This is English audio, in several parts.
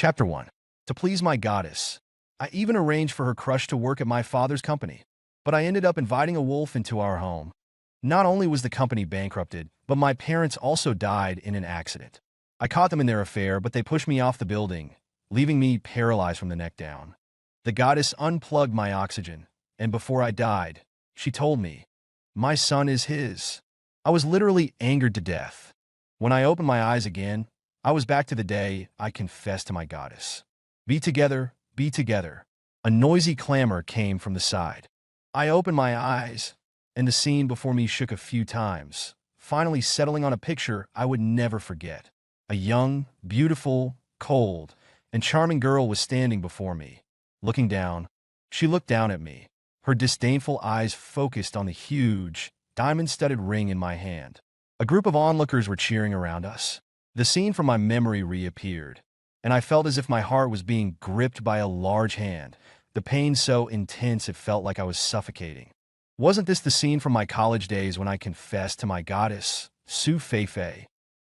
Chapter 1. To please my goddess. I even arranged for her crush to work at my father's company, but I ended up inviting a wolf into our home. Not only was the company bankrupted, but my parents also died in an accident. I caught them in their affair, but they pushed me off the building, leaving me paralyzed from the neck down. The goddess unplugged my oxygen, and before I died, she told me, "My son is his." I was literally angered to death. When I opened my eyes again, I was back to the day I confessed to my goddess. Be together, be together. A noisy clamor came from the side. I opened my eyes, and the scene before me shook a few times, finally settling on a picture I would never forget. A young, beautiful, cold, and charming girl was standing before me. Looking down, she looked down at me, her disdainful eyes focused on the huge, diamond-studded ring in my hand. A group of onlookers were cheering around us. The scene from my memory reappeared, and I felt as if my heart was being gripped by a large hand, the pain so intense it felt like I was suffocating. Wasn't this the scene from my college days when I confessed to my goddess, Su Feifei?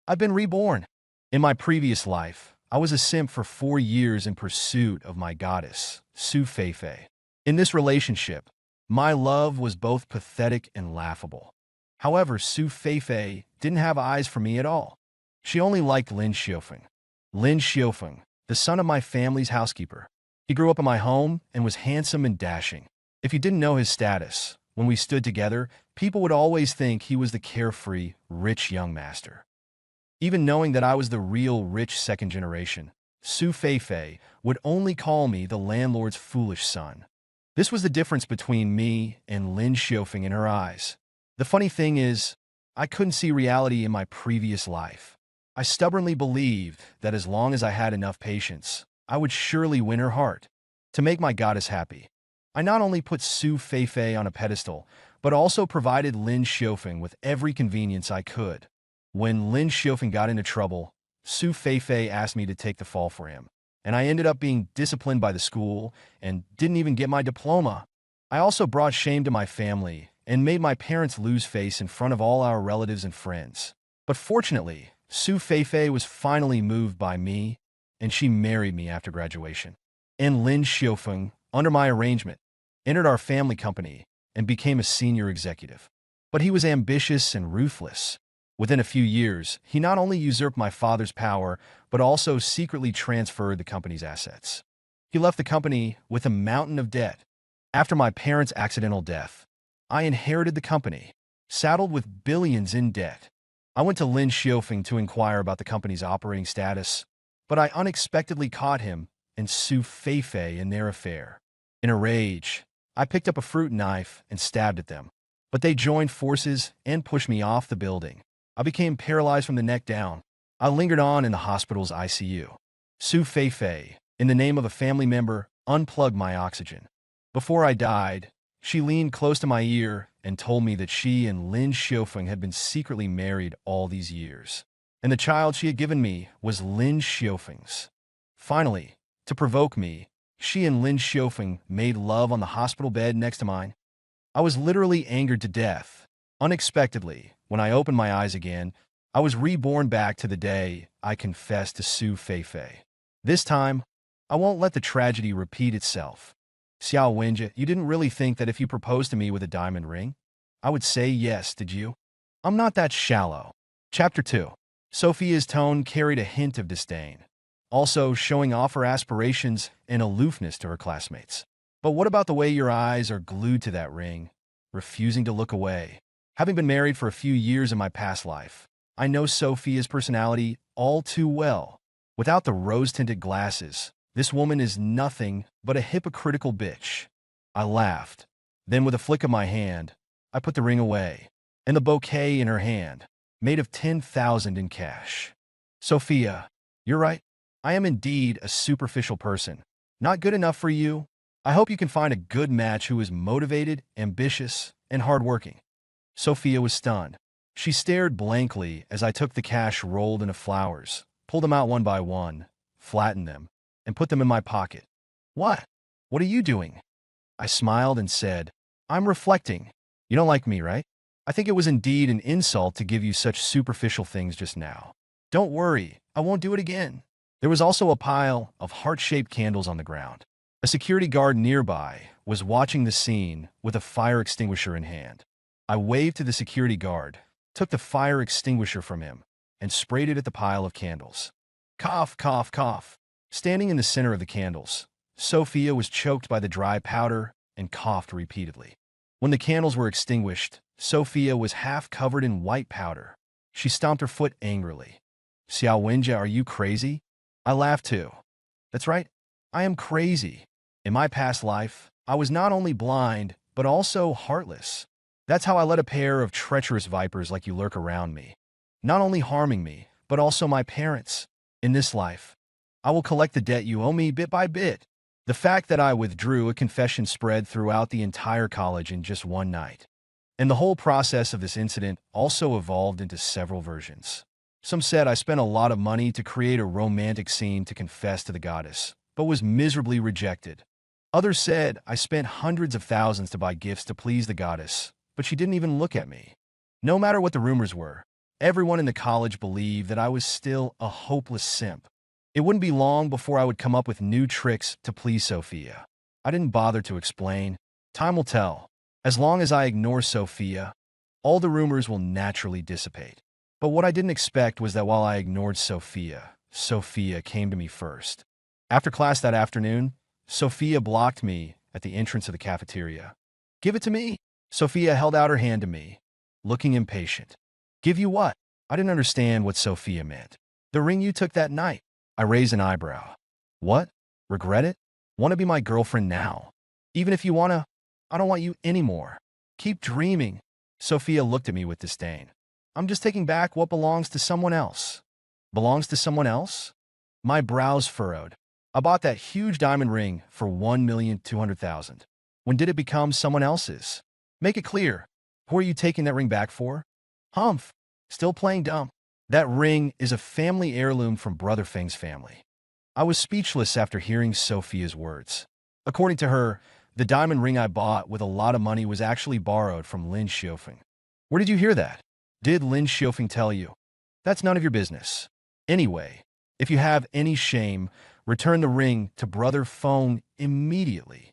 I've been reborn. In my previous life, I was a simp for 4 years in pursuit of my goddess, Su Feifei. In this relationship, my love was both pathetic and laughable. However, Su Feifei didn't have eyes for me at all. She only liked Lin Xiufeng. Lin Xiufeng, the son of my family's housekeeper. He grew up in my home and was handsome and dashing. If you didn't know his status, when we stood together, people would always think he was the carefree, rich young master. Even knowing that I was the real rich second generation, Su Feifei would only call me the landlord's foolish son. This was the difference between me and Lin Xiufeng in her eyes. The funny thing is, I couldn't see reality in my previous life. I stubbornly believed that as long as I had enough patience, I would surely win her heart. To make my goddess happy, I not only put Su Feifei on a pedestal, but also provided Lin Xiufeng with every convenience I could. When Lin Xiufeng got into trouble, Su Feifei asked me to take the fall for him, and I ended up being disciplined by the school and didn't even get my diploma. I also brought shame to my family and made my parents lose face in front of all our relatives and friends. But fortunately, Su Feifei was finally moved by me, and she married me after graduation. And Lin Xiufeng, under my arrangement, entered our family company and became a senior executive. But he was ambitious and ruthless. Within a few years, he not only usurped my father's power, but also secretly transferred the company's assets. He left the company with a mountain of debt. After my parents' accidental death, I inherited the company, saddled with billions in debt. I went to Lin Xiufeng to inquire about the company's operating status, but I unexpectedly caught him and Su Feifei in their affair. In a rage, I picked up a fruit knife and stabbed at them, but they joined forces and pushed me off the building. I became paralyzed from the neck down. I lingered on in the hospital's ICU. Su Feifei, in the name of a family member, unplugged my oxygen. Before I died, she leaned close to my ear and told me that she and Lin Xiufeng had been secretly married all these years, and the child she had given me was Lin Xiufeng's. Finally, to provoke me, she and Lin Xiufeng made love on the hospital bed next to mine. I was literally angered to death. Unexpectedly, when I opened my eyes again, I was reborn back to the day I confessed to Su Feifei. This time, I won't let the tragedy repeat itself. Xiao Wenjie, you didn't really think that if you proposed to me with a diamond ring, I would say yes, did you? I'm not that shallow. Chapter 2. Sophia's tone carried a hint of disdain, also showing off her aspirations and aloofness to her classmates. But what about the way your eyes are glued to that ring, refusing to look away? Having been married for a few years in my past life, I know Sophia's personality all too well. Without the rose-tinted glasses, this woman is nothing but a hypocritical bitch. I laughed. Then with a flick of my hand, I put the ring away, and the bouquet in her hand, made of 10,000 in cash. Sophia, you're right. I am indeed a superficial person. Not good enough for you? I hope you can find a good match who is motivated, ambitious, and hardworking. Sophia was stunned. She stared blankly as I took the cash rolled into flowers, pulled them out one by one, flattened them, and put them in my pocket. What? What are you doing? I smiled and said, I'm reflecting. You don't like me, right? I think it was indeed an insult to give you such superficial things just now. Don't worry, I won't do it again. There was also a pile of heart-shaped candles on the ground. A security guard nearby was watching the scene with a fire extinguisher in hand. I waved to the security guard, took the fire extinguisher from him, and sprayed it at the pile of candles. Cough, cough, cough. Standing in the center of the candles, Sophia was choked by the dry powder and coughed repeatedly. When the candles were extinguished, Sophia was half covered in white powder. She stomped her foot angrily. Xiao Wenjie, are you crazy? I laughed too. That's right, I am crazy. In my past life, I was not only blind, but also heartless. That's how I let a pair of treacherous vipers like you lurk around me, not only harming me, but also my parents. In this life, I will collect the debt you owe me bit by bit. The fact that I withdrew a confession spread throughout the entire college in just one night. And the whole process of this incident also evolved into several versions. Some said I spent a lot of money to create a romantic scene to confess to the goddess, but was miserably rejected. Others said I spent hundreds of thousands to buy gifts to please the goddess, but she didn't even look at me. No matter what the rumors were, everyone in the college believed that I was still a hopeless simp. It wouldn't be long before I would come up with new tricks to please Sophia. I didn't bother to explain. Time will tell. As long as I ignore Sophia, all the rumors will naturally dissipate. But what I didn't expect was that while I ignored Sophia, Sophia came to me first. After class that afternoon, Sophia blocked me at the entrance of the cafeteria. Give it to me. Sophia held out her hand to me, looking impatient. Give you what? I didn't understand what Sophia meant. The ring you took that night. I raised an eyebrow. What? Regret it? Want to be my girlfriend now? Even if you want to, I don't want you anymore. Keep dreaming. Sophia looked at me with disdain. I'm just taking back what belongs to someone else. Belongs to someone else? My brows furrowed. I bought that huge diamond ring for $1,200,000. When did it become someone else's? Make it clear. Who are you taking that ring back for? Humph. Still playing dumb. That ring is a family heirloom from Brother Feng's family. I was speechless after hearing Sophia's words. According to her, the diamond ring I bought with a lot of money was actually borrowed from Lin Xiufeng. Where did you hear that? Did Lin Xiufeng tell you? That's none of your business. Anyway, if you have any shame, return the ring to Brother Feng immediately.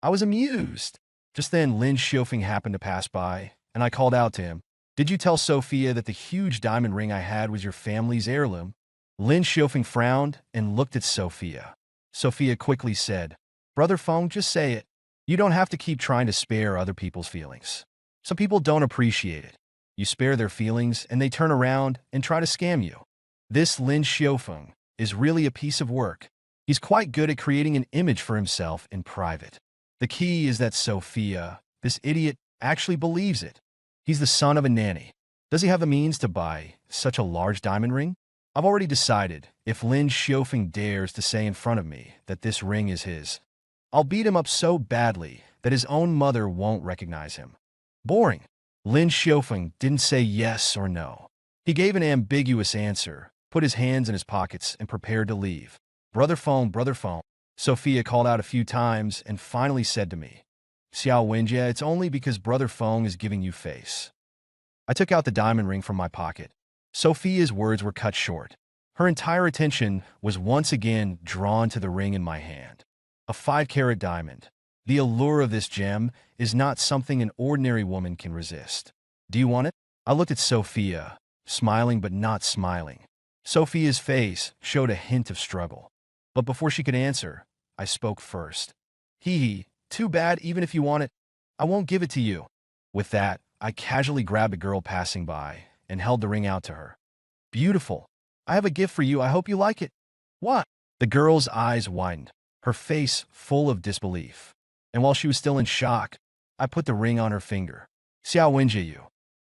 I was amused. Just then, Lin Xiufeng happened to pass by, and I called out to him. Did you tell Sophia that the huge diamond ring I had was your family's heirloom? Lin Xiufeng frowned and looked at Sophia. Sophia quickly said, Brother Feng, just say it. You don't have to keep trying to spare other people's feelings. Some people don't appreciate it. You spare their feelings and they turn around and try to scam you. This Lin Xiufeng is really a piece of work. He's quite good at creating an image for himself in private. The key is that Sophia, this idiot, actually believes it. He's the son of a nanny. Does he have the means to buy such a large diamond ring? I've already decided if Lin Xiufeng dares to say in front of me that this ring is his, I'll beat him up so badly that his own mother won't recognize him. Boring. Lin Xiufeng didn't say yes or no. He gave an ambiguous answer, put his hands in his pockets, and prepared to leave. Brother Feng, Sophia called out a few times and finally said to me, Xiao Wenjie, it's only because Brother Feng is giving you face. I took out the diamond ring from my pocket. Sophia's words were cut short. Her entire attention was once again drawn to the ring in my hand. A 5-carat diamond. The allure of this gem is not something an ordinary woman can resist. Do you want it? I looked at Sophia, smiling but not smiling. Sophia's face showed a hint of struggle. But before she could answer, I spoke first. Hee. Too bad, even if you want it, I won't give it to you. With that, I casually grabbed a girl passing by and held the ring out to her. Beautiful. I have a gift for you. I hope you like it. What? The girl's eyes widened, her face full of disbelief. And while she was still in shock, I put the ring on her finger. Xiao Wenjie.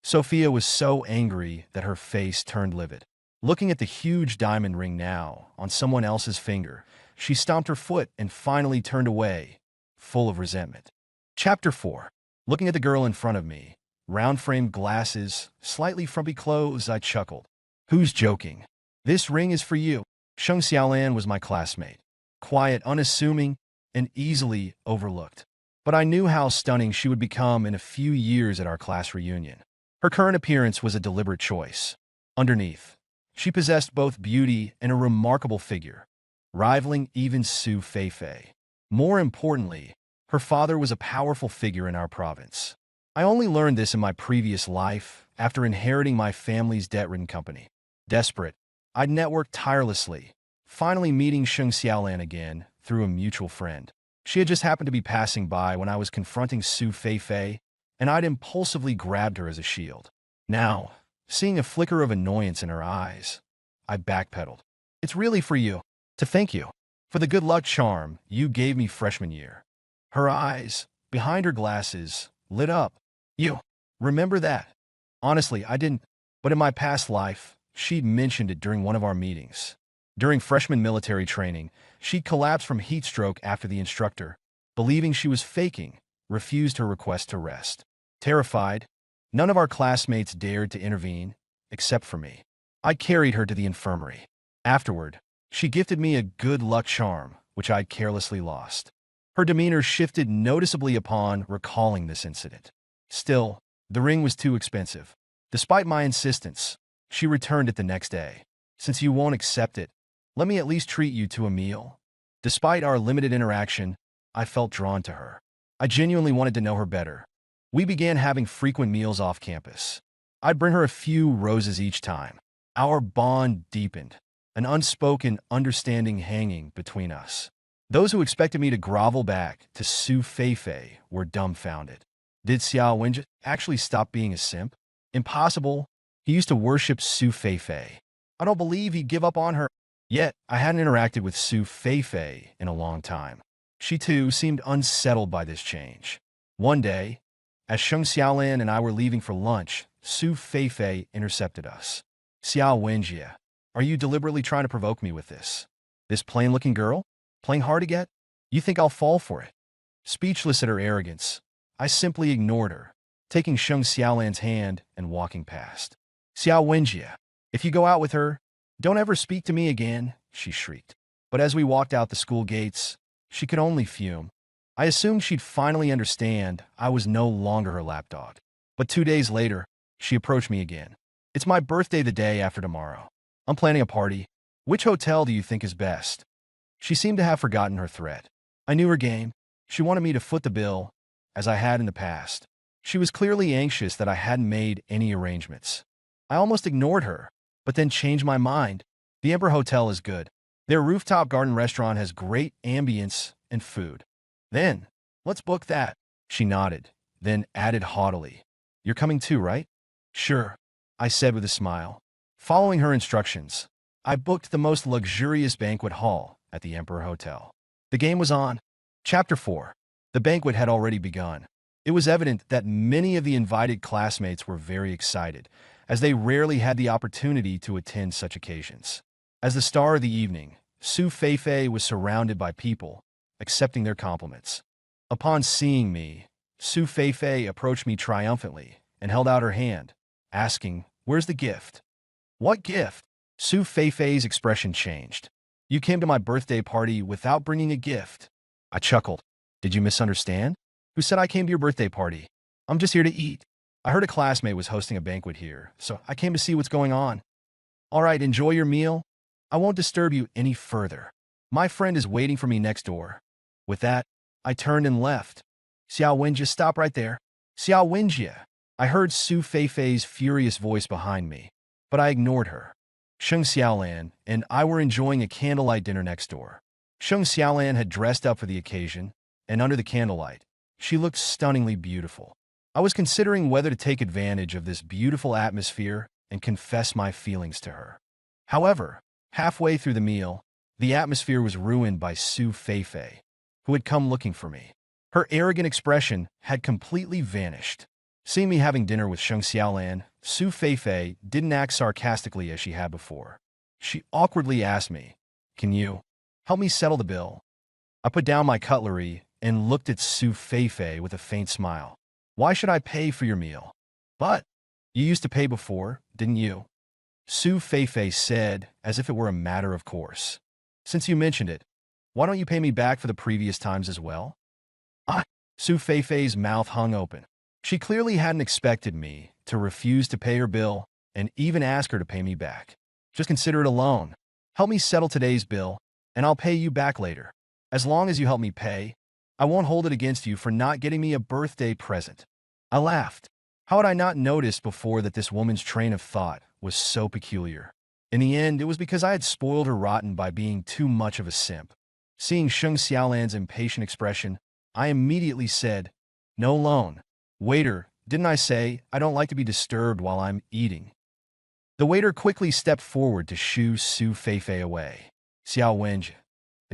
Sophia was so angry that her face turned livid. Looking at the huge diamond ring now on someone else's finger, she stomped her foot and finally turned away, full of resentment. Chapter 4. Looking at the girl in front of me, round-framed glasses, slightly frumpy clothes, I chuckled. Who's joking? This ring is for you. Sheng Xiaolan was my classmate. Quiet, unassuming, and easily overlooked. But I knew how stunning she would become in a few years at our class reunion. Her current appearance was a deliberate choice. Underneath, she possessed both beauty and a remarkable figure. rivaling even Su Feifei. More importantly, her father was a powerful figure in our province. I only learned this in my previous life after inheriting my family's debt-ridden company. Desperate, I'd networked tirelessly, finally meeting Sheng Xiaolan again through a mutual friend. She had just happened to be passing by when I was confronting Su Feifei, and I'd impulsively grabbed her as a shield. Now, seeing a flicker of annoyance in her eyes, I backpedaled. It's really for you. To thank you for the good luck charm you gave me freshman year. Her eyes, behind her glasses, lit up. You remember that? Honestly, I didn't, but in my past life, she'd mentioned it during one of our meetings. During freshman military training, she'd collapsed from heat stroke after the instructor, believing she was faking, refused her request to rest. Terrified, none of our classmates dared to intervene, except for me. I carried her to the infirmary. Afterward, she gifted me a good luck charm, which I'd carelessly lost. Her demeanor shifted noticeably upon recalling this incident. Still, the ring was too expensive. Despite my insistence, she returned it the next day. Since you won't accept it, let me at least treat you to a meal. Despite our limited interaction, I felt drawn to her. I genuinely wanted to know her better. We began having frequent meals off campus. I'd bring her a few roses each time. Our bond deepened, an unspoken understanding hanging between us. Those who expected me to grovel back to Su Feifei were dumbfounded. Did Xiao Wenjie actually stop being a simp? Impossible. He used to worship Su Feifei. I don't believe he'd give up on her. Yet, I hadn't interacted with Su Feifei in a long time. She too seemed unsettled by this change. One day, as Sheng Xiaolan and I were leaving for lunch, Su Feifei intercepted us. Xiao Wenjie, are you deliberately trying to provoke me with this? This plain-looking girl? Playing hard to get? You think I'll fall for it? Speechless at her arrogance, I simply ignored her, taking Sheng Xiaolan's hand and walking past. Xiao Wenjie, if you go out with her, don't ever speak to me again, she shrieked. But as we walked out the school gates, she could only fume. I assumed she'd finally understand I was no longer her lapdog. But 2 days later, she approached me again. It's my birthday the day after tomorrow. I'm planning a party. Which hotel do you think is best? She seemed to have forgotten her threat. I knew her game. She wanted me to foot the bill, as I had in the past. She was clearly anxious that I hadn't made any arrangements. I almost ignored her, but then changed my mind. The Emperor Hotel is good. Their rooftop garden restaurant has great ambience and food. Then, let's book that. She nodded, then added haughtily. You're coming too, right? Sure, I said with a smile. Following her instructions, I booked the most luxurious banquet hall at the Emperor Hotel. The game was on. Chapter 4. The banquet had already begun. It was evident that many of the invited classmates were very excited, as they rarely had the opportunity to attend such occasions. As the star of the evening, Su Feifei was surrounded by people, accepting their compliments. Upon seeing me, Su Feifei approached me triumphantly and held out her hand, asking, "Where's the gift?" What gift? Su Feifei's expression changed. You came to my birthday party without bringing a gift. I chuckled. Did you misunderstand? Who said I came to your birthday party? I'm just here to eat. I heard a classmate was hosting a banquet here, so I came to see what's going on. All right, enjoy your meal. I won't disturb you any further. My friend is waiting for me next door. With that, I turned and left. Xiao Wenjie, stop right there. Xiao Wenjie. I heard Su Feifei's furious voice behind me, but I ignored her. Sheng Xiaolan and I were enjoying a candlelight dinner next door. Sheng Xiaolan had dressed up for the occasion, and under the candlelight, she looked stunningly beautiful. I was considering whether to take advantage of this beautiful atmosphere and confess my feelings to her. However, halfway through the meal, the atmosphere was ruined by Su Feifei, who had come looking for me. Her arrogant expression had completely vanished. Seeing me having dinner with Sheng Xiaolan, Su Feifei didn't act sarcastically as she had before. She awkwardly asked me, "Can you help me settle the bill?" I put down my cutlery and looked at Su Feifei with a faint smile. Why should I pay for your meal? But you used to pay before, didn't you? Su Feifei said, as if it were a matter of course. Since you mentioned it, why don't you pay me back for the previous times as well? Su Feifei's mouth hung open. She clearly hadn't expected me to refuse to pay her bill and even ask her to pay me back. Just consider it a loan. Help me settle today's bill, and I'll pay you back later. As long as you help me pay, I won't hold it against you for not getting me a birthday present." I laughed. How had I not noticed before that this woman's train of thought was so peculiar? In the end, it was because I had spoiled her rotten by being too much of a simp. Seeing Sheng Xiaolan's impatient expression, I immediately said, "No loan. Waiter, didn't I say I don't like to be disturbed while I'm eating?" The waiter quickly stepped forward to shoo Su Feifei away. "Xiao Wenji,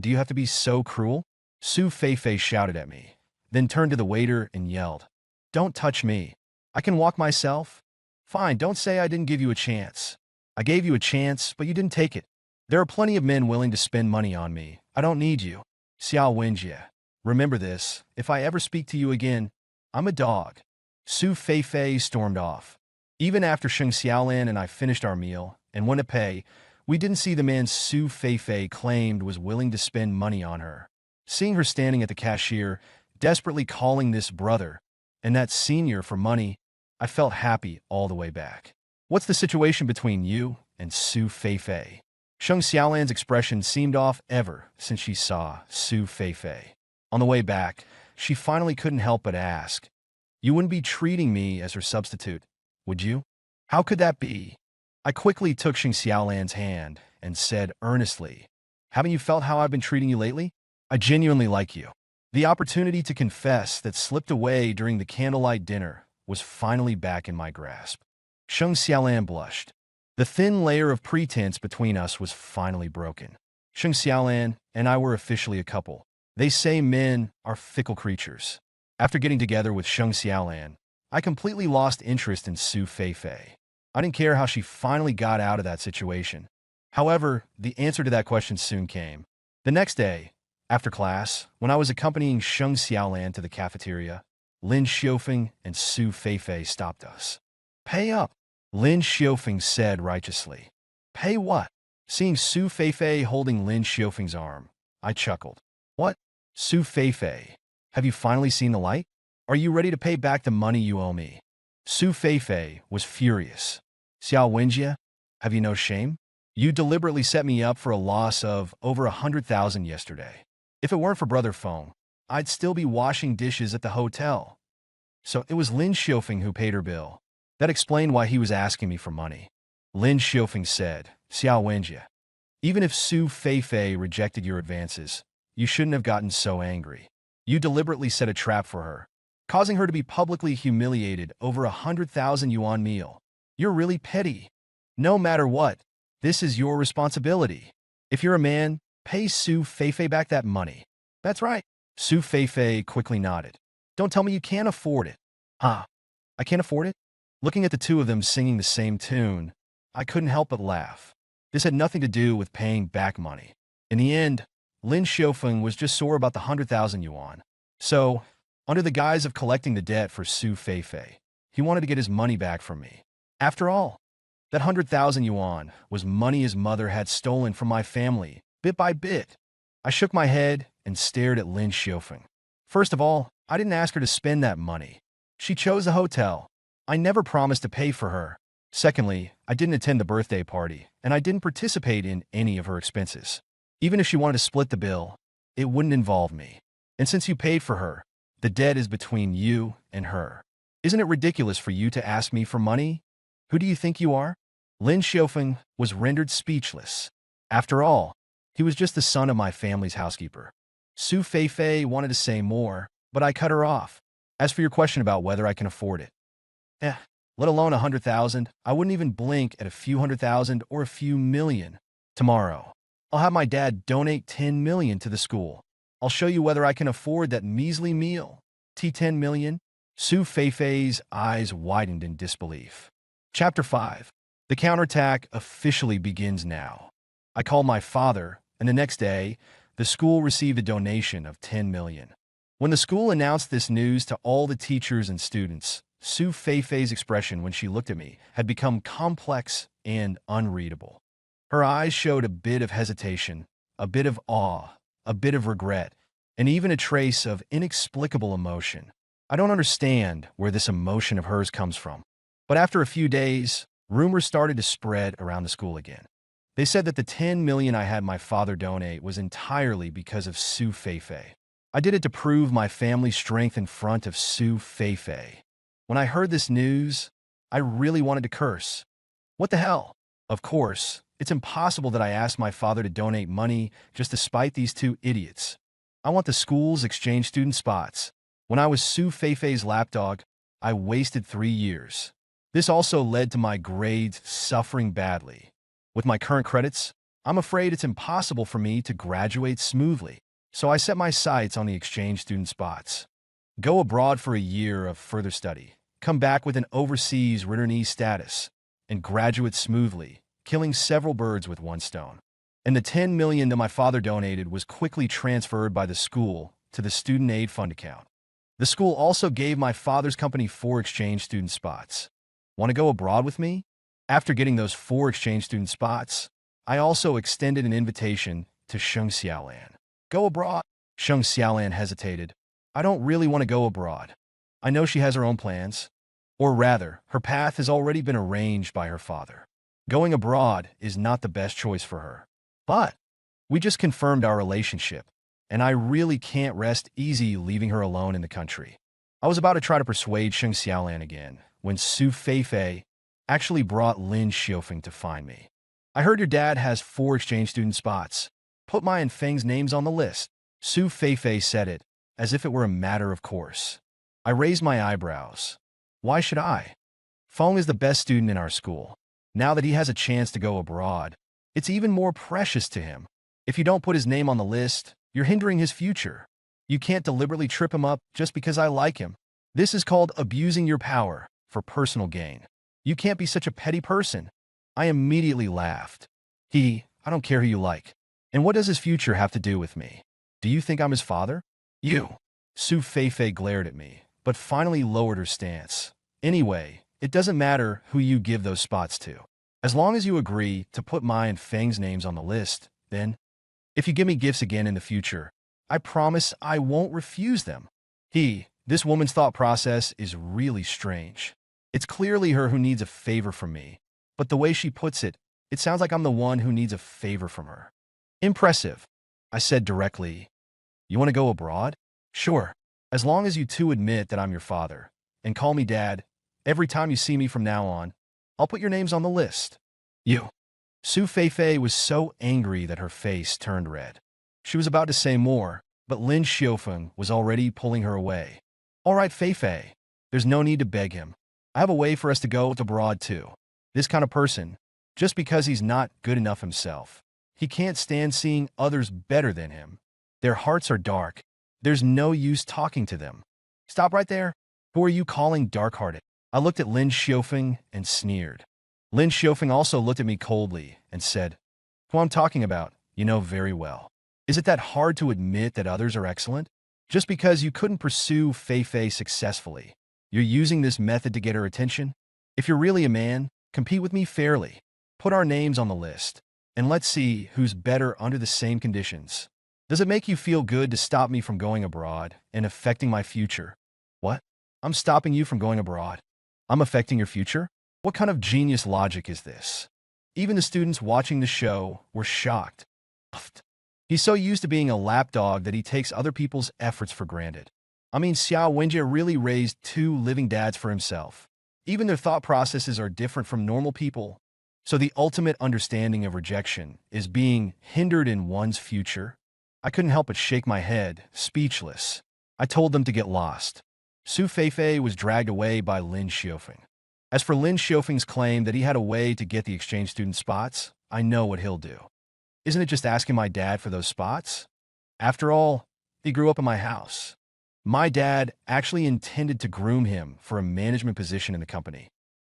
do you have to be so cruel?" Su Feifei shouted at me, then turned to the waiter and yelled, "Don't touch me. I can walk myself." "Fine, don't say I didn't give you a chance. I gave you a chance, but you didn't take it. There are plenty of men willing to spend money on me. I don't need you. Xiao Wenjie, remember this. If I ever speak to you again, I'm a dog." Su Feifei stormed off. Even after Sheng Xiaolan and I finished our meal and went to pay, we didn't see the man Su Feifei claimed was willing to spend money on her. Seeing her standing at the cashier, desperately calling this brother and that senior for money, I felt happy all the way back. "What's the situation between you and Su Feifei?" Sheng Xiaolan's expression seemed off ever since she saw Su Feifei. On the way back, she finally couldn't help but ask, "You wouldn't be treating me as her substitute, would you?" "How could that be?" I quickly took Sheng Xiaolan's hand and said earnestly, "Haven't you felt how I've been treating you lately? I genuinely like you." The opportunity to confess that slipped away during the candlelight dinner was finally back in my grasp. Sheng Xiaolan blushed. The thin layer of pretense between us was finally broken. Sheng Xiaolan and I were officially a couple. They say men are fickle creatures. After getting together with Sheng Xiaolan, I completely lost interest in Su Feifei. I didn't care how she finally got out of that situation. However, the answer to that question soon came. The next day, after class, when I was accompanying Sheng Xiaolan to the cafeteria, Lin Xiufeng and Su Feifei stopped us. "Pay up," Lin Xiufeng said righteously. "Pay what?" Seeing Su Feifei holding Lin Xiufeng's arm, I chuckled. "What? Su Feifei, have you finally seen the light? Are you ready to pay back the money you owe me?" Su Feifei was furious. "Xiao Wenjie, have you no shame? You deliberately set me up for a loss of over 100,000 yesterday. If it weren't for Brother Feng, I'd still be washing dishes at the hotel." So it was Lin Xiufeng who paid her bill. That explained why he was asking me for money. Lin Xiufeng said, "Xiao Wenjie, even if Su Feifei rejected your advances, you shouldn't have gotten so angry. You deliberately set a trap for her, causing her to be publicly humiliated over 100,000 yuan meal. You're really petty. No matter what, this is your responsibility. If you're a man, pay Su Feifei back that money." "That's right." Su Feifei quickly nodded. "Don't tell me you can't afford it." "Huh? I can't afford it?" Looking at the two of them singing the same tune, I couldn't help but laugh. This had nothing to do with paying back money. In the end, Lin Xiufeng was just sore about the 100,000 yuan. So, under the guise of collecting the debt for Su Feifei, he wanted to get his money back from me. After all, that 100,000 yuan was money his mother had stolen from my family, bit by bit. I shook my head and stared at Lin Xiufeng. First of all, I didn't ask her to spend that money. She chose the hotel. I never promised to pay for her. Secondly, I didn't attend the birthday party, and I didn't participate in any of her expenses. Even if she wanted to split the bill, it wouldn't involve me. And since you paid for her, the debt is between you and her. Isn't it ridiculous for you to ask me for money? Who do you think you are?" Lin Xiufeng was rendered speechless. After all, he was just the son of my family's housekeeper. Su Feifei wanted to say more, but I cut her off. "As for your question about whether I can afford it, let alone 100,000, I wouldn't even blink at a few 100,000 or a few million. Tomorrow, I'll have my dad donate 10 million to the school. I'll show you whether I can afford that measly meal. 10 million? Su Feifei's eyes widened in disbelief. Chapter 5. The counterattack officially begins now. I called my father, and the next day, the school received a donation of 10 million. When the school announced this news to all the teachers and students, Su Feifei's expression when she looked at me had become complex and unreadable. Her eyes showed a bit of hesitation, a bit of awe, a bit of regret, and even a trace of inexplicable emotion. I don't understand where this emotion of hers comes from. But after a few days, rumors started to spread around the school again. They said that the 10 million I had my father donate was entirely because of Su Feifei. I did it to prove my family's strength in front of Su Feifei. When I heard this news, I really wanted to curse. What the hell? Of course, it's impossible that I asked my father to donate money just to spite these two idiots. I want the school's exchange student spots. When I was Su Feifei's lapdog, I wasted 3 years. This also led to my grades suffering badly. With my current credits, I'm afraid it's impossible for me to graduate smoothly. So I set my sights on the exchange student spots. Go abroad for a year of further study, come back with an overseas returnee status, and graduate smoothly, killing several birds with one stone. And the 10 million that my father donated was quickly transferred by the school to the student aid fund account. The school also gave my father's company 4 exchange student spots. Want to go abroad with me? After getting those 4 exchange student spots, I also extended an invitation to Sheng Xiaolan. Go abroad? Sheng Xiaolan hesitated. I don't really want to go abroad. I know she has her own plans. Or rather, her path has already been arranged by her father. Going abroad is not the best choice for her. But we just confirmed our relationship, and I really can't rest easy leaving her alone in the country. I was about to try to persuade Sheng Xiaolan again when Su Feifei actually brought Lin Xiufeng to find me. I heard your dad has 4 exchange student spots. Put my and Feng's names on the list. Su Feifei said it, as if it were a matter of course. I raised my eyebrows. Why should I? Feng is the best student in our school. Now that he has a chance to go abroad, it's even more precious to him. If you don't put his name on the list, you're hindering his future. You can't deliberately trip him up just because I like him. This is called abusing your power for personal gain. You can't be such a petty person. I immediately laughed. I don't care who you like. And what does his future have to do with me? Do you think I'm his father? You. Su Feifei glared at me, but finally lowered her stance. Anyway, it doesn't matter who you give those spots to. As long as you agree to put my and Feng's names on the list, then, if you give me gifts again in the future, I promise I won't refuse them. This woman's thought process is really strange. It's clearly her who needs a favor from me, but the way she puts it, it sounds like I'm the one who needs a favor from her. Impressive, I said directly. You want to go abroad? Sure, as long as you two admit that I'm your father, and call me Dad. Every time you see me from now on, I'll put your names on the list. You. Su Feifei was so angry that her face turned red. She was about to say more, but Lin Xiufeng was already pulling her away. All right, Feifei, there's no need to beg him. I have a way for us to go abroad too. This kind of person, just because he's not good enough himself, he can't stand seeing others better than him. Their hearts are dark. There's no use talking to them. Stop right there. Who are you calling dark-hearted? I looked at Lin Xiufeng and sneered. Lin Xiufeng also looked at me coldly and said, who I'm talking about, you know very well. Is it that hard to admit that others are excellent? Just because you couldn't pursue Feifei successfully, you're using this method to get her attention? If you're really a man, compete with me fairly. Put our names on the list, and let's see who's better under the same conditions. Does it make you feel good to stop me from going abroad and affecting my future? What? I'm stopping you from going abroad? I'm affecting your future? What kind of genius logic is this? Even the students watching the show were shocked. He's so used to being a lapdog that he takes other people's efforts for granted. I mean, Xiao Wenjie really raised 2 living dads for himself. Even their thought processes are different from normal people. So the ultimate understanding of rejection is being hindered in one's future. I couldn't help but shake my head, speechless. I told them to get lost. Su Feifei was dragged away by Lin Xiufeng. As for Lin Xiufeng's claim that he had a way to get the exchange student spots, I know what he'll do. Isn't it just asking my dad for those spots? After all, he grew up in my house. My dad actually intended to groom him for a management position in the company.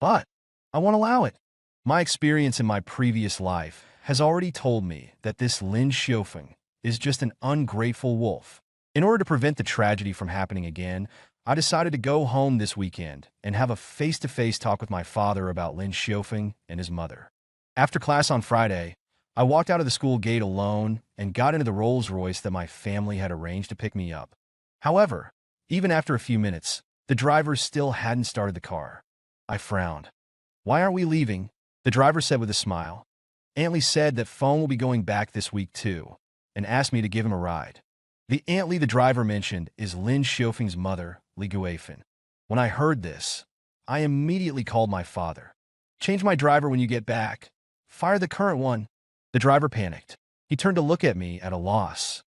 But I won't allow it. My experience in my previous life has already told me that this Lin Xiufeng is just an ungrateful wolf. In order to prevent the tragedy from happening again, I decided to go home this weekend and have a face-to-face talk with my father about Lin Xiufeng and his mother. After class on Friday, I walked out of the school gate alone and got into the Rolls-Royce that my family had arranged to pick me up. However, even after a few minutes, the driver still hadn't started the car. I frowned. Why aren't we leaving? The driver said with a smile. Aunt Lee said that Phone will be going back this week too, and asked me to give him a ride. The Aunt Lee the driver mentioned is Lin Xiaofeng's mother, Li Guifeng. When I heard this, I immediately called my father. Change my driver when you get back. Fire the current one. The driver panicked. He turned to look at me at a loss.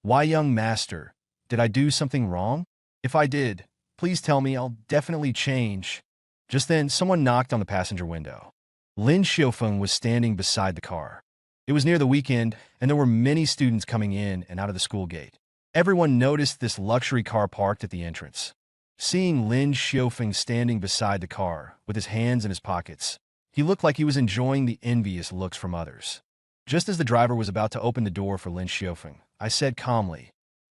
Why, young master? Did I do something wrong? If I did, please tell me. I'll definitely change. Just then, someone knocked on the passenger window. Lin Xiaofeng was standing beside the car. It was near the weekend, and there were many students coming in and out of the school gate. Everyone noticed this luxury car parked at the entrance. Seeing Lin Xiaofeng standing beside the car, with his hands in his pockets, he looked like he was enjoying the envious looks from others. Just as the driver was about to open the door for Lin Xiaofeng, I said calmly,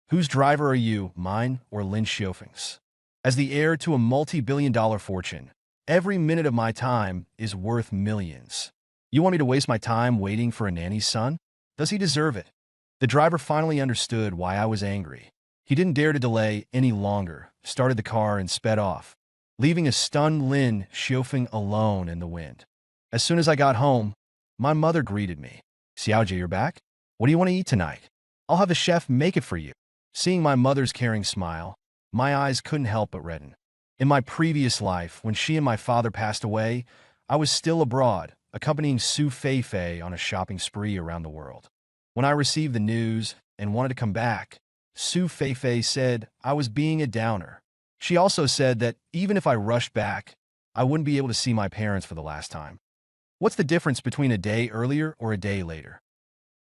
"Whose driver are you, mine or Lin Xiaofeng's? As the heir to a multi-billion-dollar fortune, every minute of my time is worth millions. You want me to waste my time waiting for a nanny's son? Does he deserve it?" The driver finally understood why I was angry. He didn't dare to delay any longer, started the car and sped off, leaving a stunned Lin Xiaofeng alone in the wind. As soon as I got home, my mother greeted me. "Xiaojie, you're back? What do you want to eat tonight? I'll have the chef make it for you." Seeing my mother's caring smile, my eyes couldn't help but redden. In my previous life, when she and my father passed away, I was still abroad, accompanying Su Feifei on a shopping spree around the world. When I received the news and wanted to come back, Su Feifei said I was being a downer. She also said that even if I rushed back, I wouldn't be able to see my parents for the last time. What's the difference between a day earlier or a day later?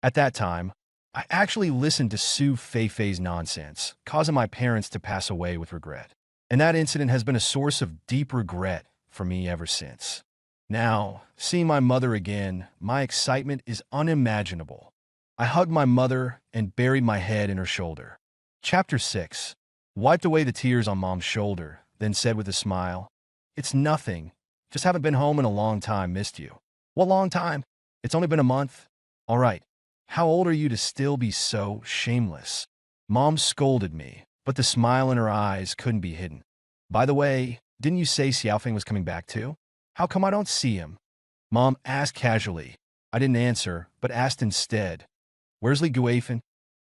At that time, I actually listened to Su Feifei's nonsense, causing my parents to pass away with regret. And that incident has been a source of deep regret for me ever since. Now, seeing my mother again, my excitement is unimaginable. I hugged my mother and buried my head in her shoulder. Chapter 6. Wiped away the tears on Mom's shoulder, then said with a smile, "It's nothing. Just haven't been home in a long time, missed you." "What long time? It's only been a month." "All right. How old are you to still be so shameless?" Mom scolded me, but the smile in her eyes couldn't be hidden. "By the way, didn't you say Xiaofeng was coming back too? How come I don't see him?" Mom asked casually. I didn't answer, but asked instead, "Where's Li Guifeng?"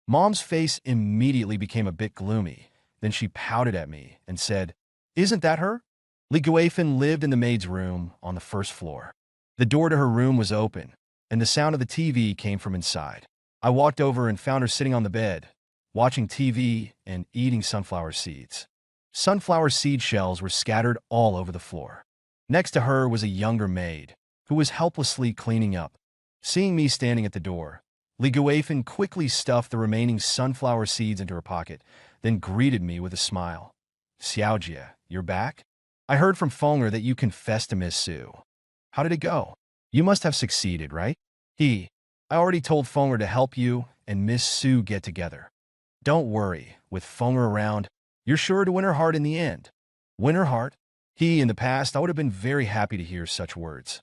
Mom's face immediately became a bit gloomy. Then she pouted at me and said, "Isn't that her?" Li Guifeng lived in the maid's room on the first floor. The door to her room was open, and the sound of the TV came from inside. I walked over and found her sitting on the bed, watching TV and eating sunflower seeds. Sunflower seed shells were scattered all over the floor. Next to her was a younger maid, who was helplessly cleaning up. Seeing me standing at the door, Li Guifeng quickly stuffed the remaining sunflower seeds into her pocket, then greeted me with a smile. "Xiaojie, you're back? I heard from Fenger that you confessed to Miss Su. How did it go? You must have succeeded, right?" I already told Fenger to help you and Miss Su get together. Don't worry, with Fenger around, you're sure to win her heart in the end." Win her heart? In the past, I would have been very happy to hear such words.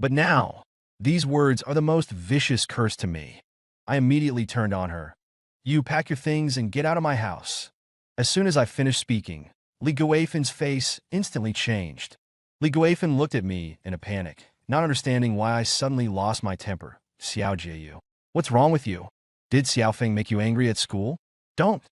But now, these words are the most vicious curse to me. I immediately turned on her. "You pack your things and get out of my house." As soon as I finished speaking, Li Guifeng's face instantly changed. Li Guifeng looked at me in a panic, not understanding why I suddenly lost my temper. "Xiaojie, what's wrong with you? Did Xiaofeng make you angry at school?" Don't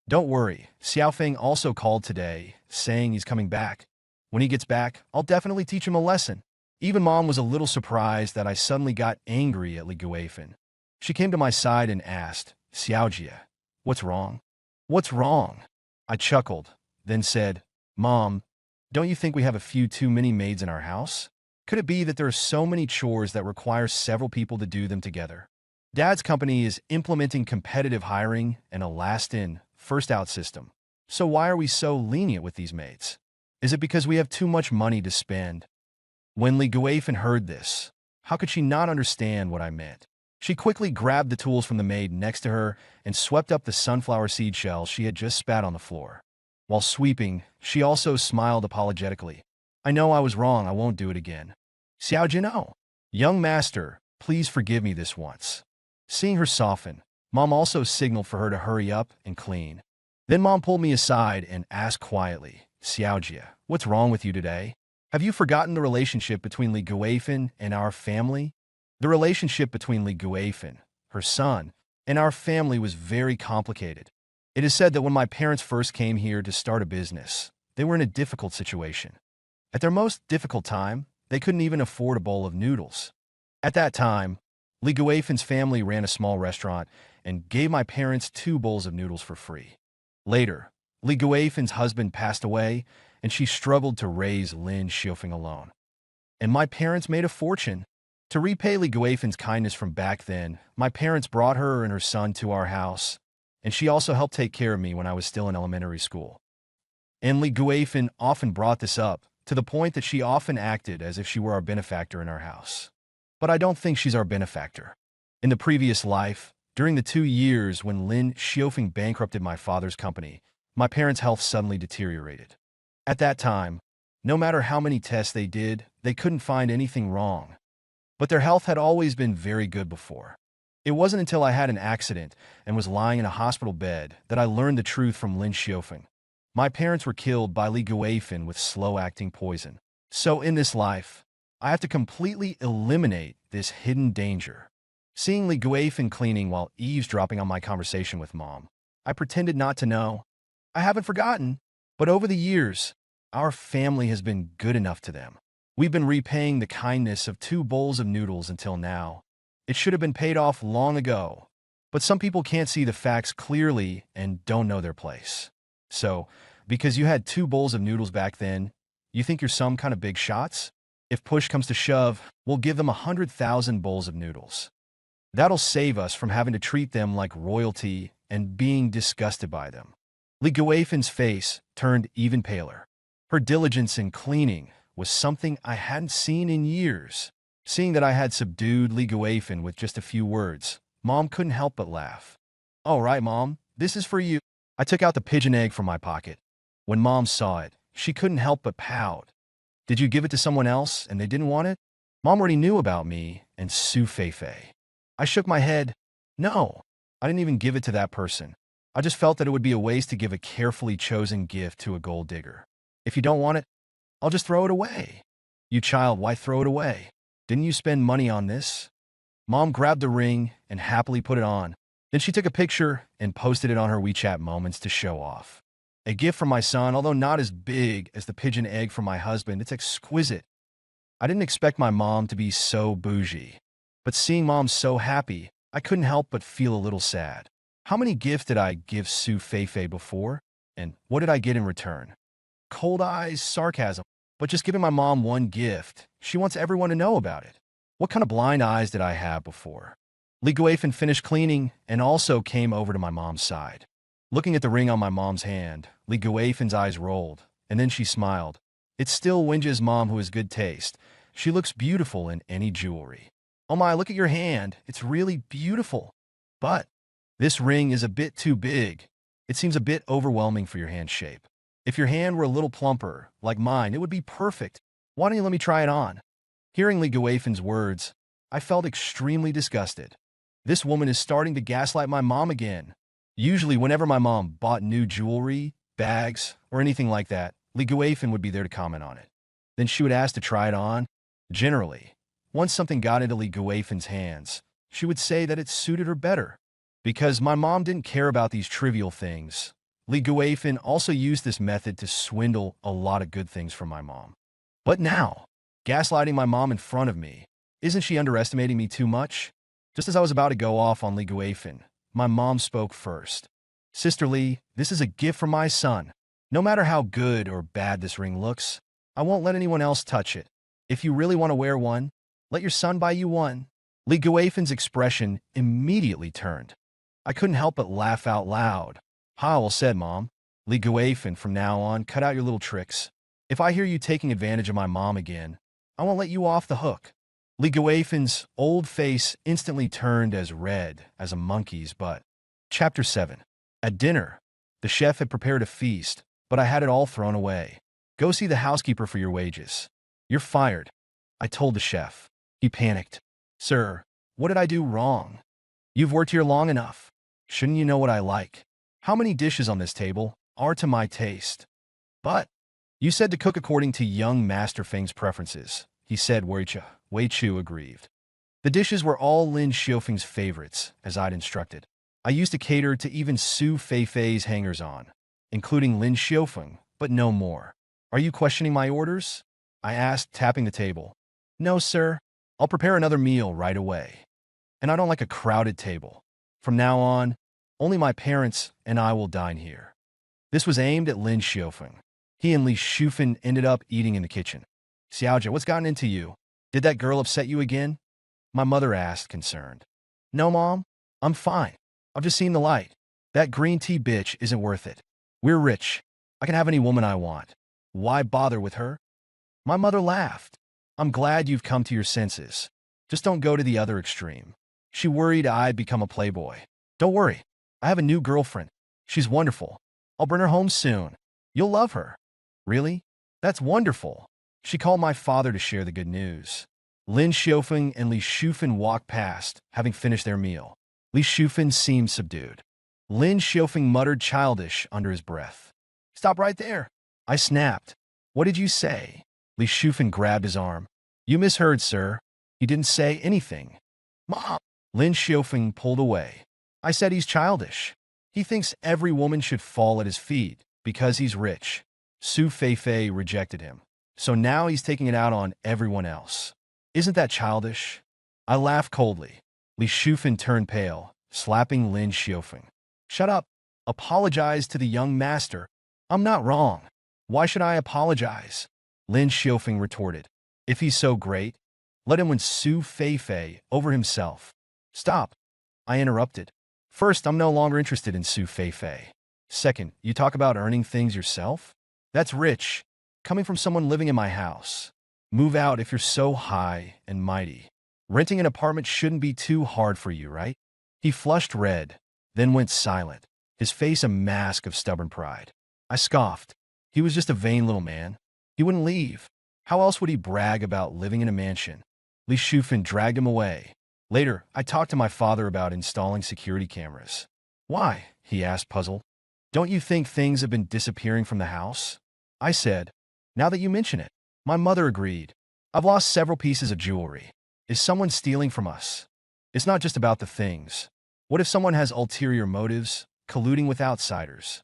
worry. Xiaofeng also called today, saying he's coming back. When he gets back, I'll definitely teach him a lesson." Even Mom was a little surprised that I suddenly got angry at Li Guifeng. She came to my side and asked, "Xiaojie, what's wrong?" "What's wrong?" I chuckled, then said, "Mom, don't you think we have a few too many maids in our house? Could it be that there are so many chores that require several people to do them together? Dad's company is implementing competitive hiring and a last-in, first-out system. So why are we so lenient with these maids? Is it because we have too much money to spend?" When Li Guifeng heard this, how could she not understand what I meant? She quickly grabbed the tools from the maid next to her and swept up the sunflower seed shells she had just spat on the floor. While sweeping, she also smiled apologetically. "I know I was wrong. I won't do it again." "Xiaojie, no. Young master, please forgive me this once." Seeing her soften, Mom also signaled for her to hurry up and clean. Then Mom pulled me aside and asked quietly, "Xiaojie, what's wrong with you today? Have you forgotten the relationship between Li Guifeng and our family?" The relationship between Li Guifan, her son, and our family was very complicated. It is said that when my parents first came here to start a business, they were in a difficult situation. At their most difficult time, they couldn't even afford a bowl of noodles. At that time, Li Guifan's family ran a small restaurant and gave my parents 2 bowls of noodles for free. Later, Li Guifan's husband passed away, and she struggled to raise Lin Xiaofeng alone. And my parents made a fortune. To repay Li Guifan's kindness from back then, my parents brought her and her son to our house, and she also helped take care of me when I was still in elementary school. And Li Guifan often brought this up, to the point that she often acted as if she were our benefactor in our house. But I don't think she's our benefactor. In the previous life, during the 2 years when Lin Xiaofeng bankrupted my father's company, my parents' health suddenly deteriorated. At that time, no matter how many tests they did, they couldn't find anything wrong. But their health had always been very good before. It wasn't until I had an accident and was lying in a hospital bed that I learned the truth from Lin Xiaofeng. My parents were killed by Li Guifan with slow-acting poison. So in this life, I have to completely eliminate this hidden danger. Seeing Li Guifan cleaning while eavesdropping on my conversation with Mom, I pretended not to know. I haven't forgotten, but over the years, our family has been good enough to them. We've been repaying the kindness of 2 bowls of noodles until now. It should have been paid off long ago, but some people can't see the facts clearly and don't know their place. So, because you had 2 bowls of noodles back then, you think you're some kind of big shots? If push comes to shove, we'll give them 100,000 bowls of noodles. That'll save us from having to treat them like royalty and being disgusted by them. Li Guifan's face turned even paler. Her diligence in cleaning was something I hadn't seen in years. Seeing that I had subdued Li Guifan with just a few words, Mom couldn't help but laugh. "All right, Mom, this is for you." I took out the pigeon egg from my pocket. When Mom saw it, she couldn't help but pout. "Did you give it to someone else and they didn't want it?" Mom already knew about me and Su Feifei. I shook my head. "No, I didn't even give it to that person. I just felt that it would be a waste to give a carefully chosen gift to a gold digger. If you don't want it, I'll just throw it away." "You child, why throw it away? Didn't you spend money on this?" Mom grabbed the ring and happily put it on. Then she took a picture and posted it on her WeChat Moments to show off. "A gift from my son, although not as big as the pigeon egg from my husband, it's exquisite." I didn't expect my mom to be so bougie, but seeing Mom so happy, I couldn't help but feel a little sad. How many gifts did I give Su Feifei before? And what did I get in return? Cold eyes, sarcasm. But just giving my mom one gift, she wants everyone to know about it. What kind of blind eyes did I have before? Li Guifan finished cleaning and also came over to my mom's side. Looking at the ring on my mom's hand, Li Guifan's eyes rolled, and then she smiled. "It's still Wenji's mom who has good taste. She looks beautiful in any jewelry." "Oh my, look at your hand. It's really beautiful. But this ring is a bit too big. It seems a bit overwhelming for your hand shape. If your hand were a little plumper, like mine, it would be perfect. Why don't you let me try it on?" Hearing Li Guifan's words, I felt extremely disgusted. This woman is starting to gaslight my mom again. Usually, whenever my mom bought new jewelry, bags, or anything like that, Li Guifan would be there to comment on it. Then she would ask to try it on. Generally, once something got into Li Guifan's hands, she would say that it suited her better. Because my mom didn't care about these trivial things, Li Guifan also used this method to swindle a lot of good things from my mom. But now, gaslighting my mom in front of me, isn't she underestimating me too much? Just as I was about to go off on Li Guifan, my mom spoke first. "Sister Li, this is a gift from my son. No matter how good or bad this ring looks, I won't let anyone else touch it. If you really want to wear one, let your son buy you one." Li Guifan's expression immediately turned. I couldn't help but laugh out loud. "Ha, well said, Mom. Li Guifan, from now on, cut out your little tricks. If I hear you taking advantage of my mom again, I won't let you off the hook." Li Guifan's old face instantly turned as red as a monkey's butt. Chapter 7. At dinner, the chef had prepared a feast, but I had it all thrown away. "Go see the housekeeper for your wages. You're fired," I told the chef. He panicked. "Sir, what did I do wrong? You've worked here long enough. Shouldn't you know what I like? How many dishes on this table are to my taste?" "But you said to cook according to young Master Feng's preferences," he said. Wei Chu aggrieved. The dishes were all Lin Xiufeng's favorites, as I'd instructed. I used to cater to even Su Feifei's hangers-on, including Lin Xiufeng, but no more. Are you questioning my orders? I asked, tapping the table. No, sir. I'll prepare another meal right away. And I don't like a crowded table. From now on, only my parents and I will dine here. This was aimed at Lin Xiufeng. He and Li Xiufeng ended up eating in the kitchen. Xiaojia, what's gotten into you? Did that girl upset you again? My mother asked, concerned. No, Mom. I'm fine. I've just seen the light. That green tea bitch isn't worth it. We're rich. I can have any woman I want. Why bother with her? My mother laughed. I'm glad you've come to your senses. Just don't go to the other extreme. She worried I'd become a playboy. Don't worry. I have a new girlfriend. She's wonderful. I'll bring her home soon. You'll love her. Really? That's wonderful. She called my father to share the good news. Lin Xiufeng and Li Xiufeng walked past, having finished their meal. Li Xiufeng seemed subdued. Lin Xiufeng muttered childish under his breath. Stop right there. I snapped. What did you say? Li Xiufeng grabbed his arm. You misheard, sir. He didn't say anything. Mom! Lin Xiufeng pulled away. I said he's childish. He thinks every woman should fall at his feet because he's rich. Su Feifei rejected him. So now he's taking it out on everyone else. Isn't that childish? I laughed coldly. Li Xiufeng turned pale, slapping Lin Xiufeng. Shut up. Apologize to the young master. I'm not wrong. Why should I apologize? Lin Xiufeng retorted. If he's so great, let him win Su Feifei over himself. Stop. I interrupted. First, I'm no longer interested in Su Feifei. Second, you talk about earning things yourself? That's rich, coming from someone living in my house. Move out if you're so high and mighty. Renting an apartment shouldn't be too hard for you, right? He flushed red, then went silent, his face a mask of stubborn pride. I scoffed. He was just a vain little man. He wouldn't leave. How else would he brag about living in a mansion? Li Xiufeng dragged him away. Later, I talked to my father about installing security cameras. Why? He asked, puzzled. Don't you think things have been disappearing from the house? I said, now that you mention it. My mother agreed. I've lost several pieces of jewelry. Is someone stealing from us? It's not just about the things. What if someone has ulterior motives, colluding with outsiders?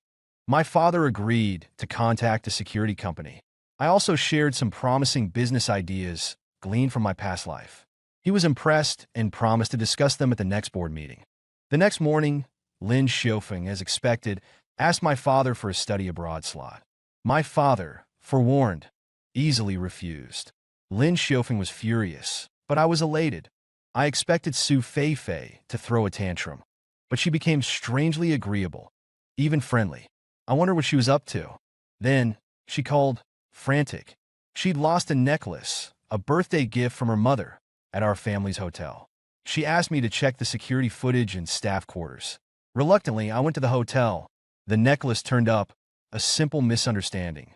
My father agreed to contact a security company. I also shared some promising business ideas gleaned from my past life. He was impressed and promised to discuss them at the next board meeting. The next morning, Lin Xiufeng, as expected, asked my father for a study abroad slot. My father, forewarned, easily refused. Lin Xiufeng was furious, but I was elated. I expected Su Feifei to throw a tantrum, but she became strangely agreeable, even friendly. I wondered what she was up to. Then, she called, frantic. She'd lost a necklace, a birthday gift from her mother, at our family's hotel. She asked me to check the security footage in staff quarters. Reluctantly, I went to the hotel. The necklace turned up, a simple misunderstanding.